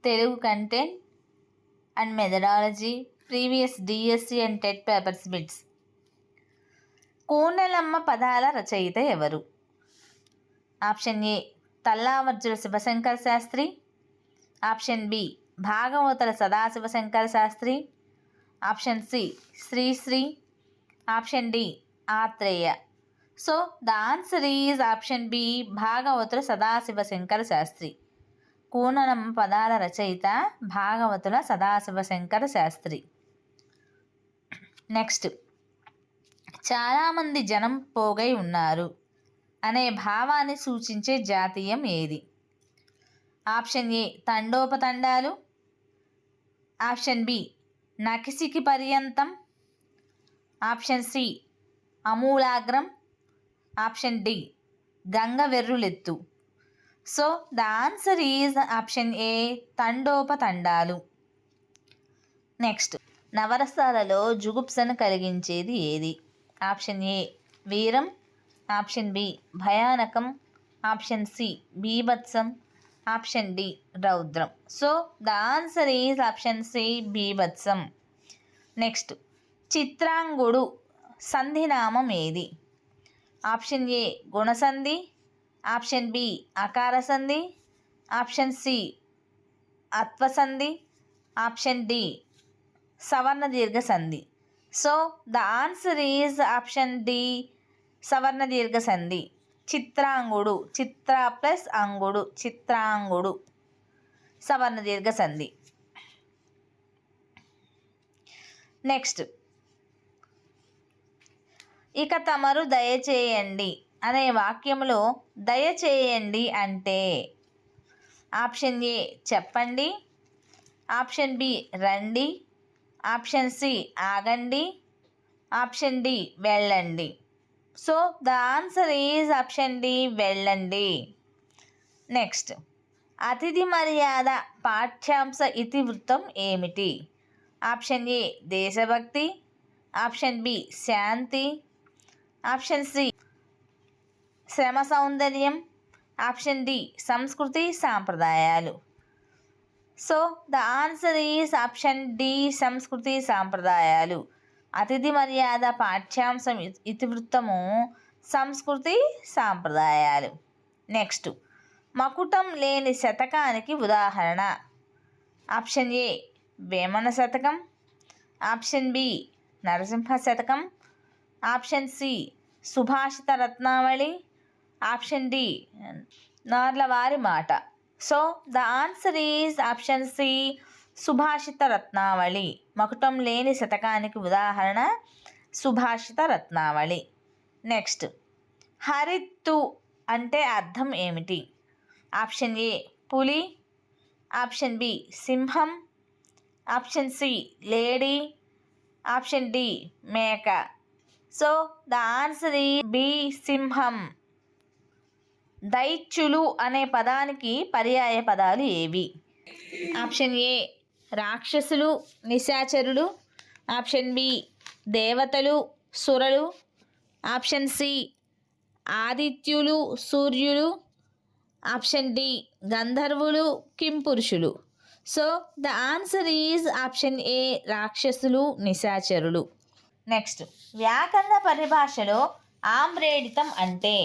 Telugu content and methodology, previous DSC and TET papers bits. Konelamma పదాల రచయిత ఎవరు? Option A Tallavajjhula Sivasankara Sastri. Option B Bhagavatula Sadasivasankara Sastri. Option C Srisri. Option D Atreya. So the answer is option B Bhagavatula Sadasivasankara Sastri. Konalamma పదాల రచయిత భాగవతుల Sadasivasankara Sastry. Next, చాలామంది జనం పోగై ఉన్నారు అనే భావాన్ని సూచించే జాతీయం ఏది? ఆప్షన్ ఏ తండోపతండాలు. ఆప్షన్ బి నకిసికి పర్యంతం. ఆప్షన్ సి అమూలాగ్రం. ఆప్షన్ డి గంగ వెర్రులెత్తు. So the answer is option A తండోపతండాలు. నెక్స్ట్, నవరసాలలో జుగుప్సను కలిగించేది ఏది? ఆప్షన్ ఏ వీరం. ఆప్షన్ బి భయానకం. ఆప్షన్ సి బీభత్సం. ఆప్షన్ డి రౌద్రం. So the answer is option C బీభత్సం. నెక్స్ట్, చిత్రాంగుడు సంధినామం ఏది? ఆప్షన్ ఏ గుణసంధి. ఆప్షన్ బి అకార సంధి. ఆప్షన్ సి అత్వసంధి. ఆప్షన్ డి సవర్ణ దీర్ఘ సంధి. So the answer is option D సవర్ణ దీర్ఘ సంధి. చిత్రాంగుడు, చిత్ర ప్లస్ అంగుడు, చిత్రాంగుడు సవర్ణ దీర్ఘ సంధి. నెక్స్ట్, ఇక తమరు దయచేయండి అనే వాక్యంలో దయచేయండి అంటే ఆప్షన్ ఏ చెప్పండి. ఆప్షన్ బి రండి. ఆప్షన్ సి ఆగండి. ఆప్షన్ డి వెళ్ళండి. So the answer is option D వెళ్ళండి. నెక్స్ట్, అతిథి మర్యాద పాఠ్యాంశ ఇతివృత్తం ఏమిటి? ఆప్షన్ ఏ దేశభక్తి. ఆప్షన్ బి శాంతి. ఆప్షన్ సి శ్రమ సౌందర్యం. ఆప్షన్ డి సంస్కృతి సాంప్రదాయాలు. So the answer is option D సంస్కృతి సాంప్రదాయాలు. అతిథి మర్యాద పాఠ్యాంశం ఇతివృత్తము సంస్కృతి సాంప్రదాయాలు. నెక్స్ట్, మకుటం లేని శతకానికి ఉదాహరణ? ఆప్షన్ ఏ వేమన శతకం. ఆప్షన్ బి నరసింహ శతకం. ఆప్షన్ సి సుభాషిత రత్నావళి. ఆప్షన్ డి నార్లవారి మాట. So the answer is option C Subhashita Ratnavali. మకుటం లేని శతకానికి ఉదాహరణ సుభాషిత రత్నావళి. నెక్స్ట్, హరిత్తు అంటే అర్థం ఏమిటి? ఆప్షన్ ఏ పులి. ఆప్షన్ బి సింహం. ఆప్షన్ సి లేడీ. ఆప్షన్ డి మేక. So the answer is B సింహం. దైత్యులు అనే పదానికి పర్యాయ పదాలు ఏవి? ఆప్షన్ ఏ రాక్షసులు, నిశాచరులు. ఆప్షన్ బి దేవతలు, సురలు. ఆప్షన్ సి ఆదిత్యులు, సూర్యులు. ఆప్షన్ డి గంధర్వులు, కింపురుషులు. So the answer is option A రాక్షసులు, నిశాచరులు. నెక్స్ట్, వ్యాకరణ పరిభాషలో ఆమ్రేడితం అంటే?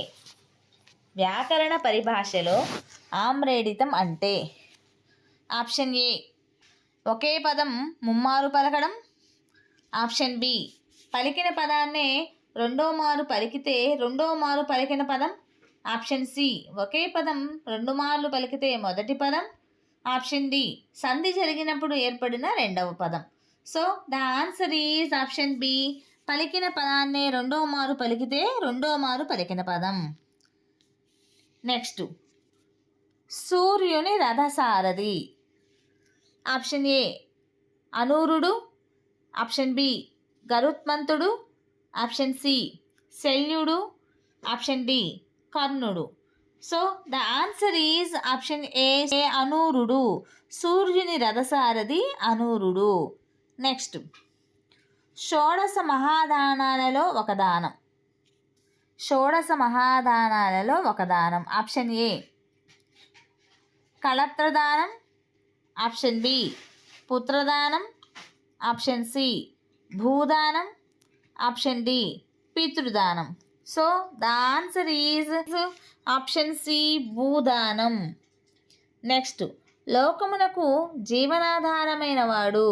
వ్యాకరణ పరిభాషలో ఆమ్రేడితం అంటే ఆప్షన్ ఏ ఒకే పదం ముమ్మారు పలకడం. ఆప్షన్ బి పలికిన పదాన్నే రెండో మారు పలికితే రెండో మారు పలికిన పదం. ఆప్షన్ సి ఒకే పదం రెండు మార్లు పలికితే మొదటి పదం. ఆప్షన్ డి సంధి జరిగినప్పుడు ఏర్పడిన రెండవ పదం. So the answer is option B పలికిన పదాన్నే రెండో మారు పలికితే రెండో మారు పలికిన పదం. నెక్స్ట్, సూర్యుని రథసారథి? ఆప్షన్ ఏ అనూరుడు. ఆప్షన్ బి గరుత్మంతుడు. ఆప్షన్ సి శల్యుడు. ఆప్షన్ డి కర్ణుడు. So the answer is option A అనూరుడు. సూర్యుని రథసారథి అనూరుడు. నెక్స్ట్, షోడశ మహాదానాలలో ఒక దానం. షోడశ మహాదానాలలో ఒక దానం. ఆప్షన్ ఏ కళత్రదానం. ఆప్షన్ బి పుత్రదానం, ఆప్షన్ సి భూదానం, ఆప్షన్ డి పితృదానం. So the answer is option C భూదానం. నెక్స్ట్, లోకమునకు జీవనాధారమైన వాడు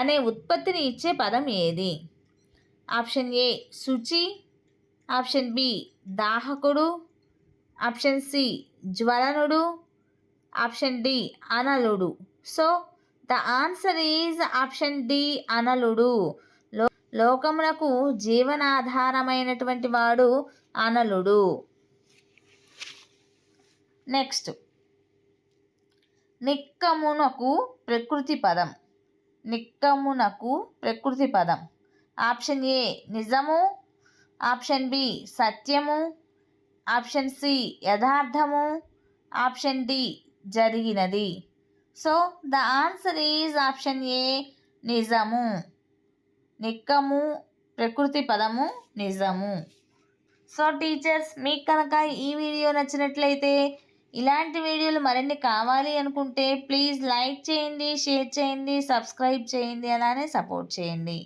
అనే ఉత్పత్తిని ఇచ్చే పదం ఏది? ఆప్షన్ ఏ శుచి, ఆప్షన్ బి దాహకుడు, ఆప్షన్ సి జ్వలనుడు, ఆప్షన్ డి అనలుడు. So the answer is option D అనలుడు. లోకమునకు జీవనాధారమైనటువంటి వాడు అనలుడు. నెక్స్ట్, నిక్కమునకు ప్రకృతి పదం. నిక్కమునకు ప్రకృతి పదం. ఆప్షన్ ఏ నిజము, ఆప్షన్ బి సత్యము, ఆప్షన్ సి యథార్థము, ఆప్షన్ డి జరిగినది. So the answer is option ఏ నిజము. నిక్కము ప్రకృతి పదము నిజము. సో టీచర్స్, మీకు కనుక ఈ వీడియో నచ్చినట్లయితే, ఇలాంటి వీడియోలు మరిన్ని కావాలి అనుకుంటే ప్లీజ్ లైక్ చేయండి, షేర్ చేయండి, సబ్స్క్రైబ్ చేయండి, అలానే సపోర్ట్ చేయండి.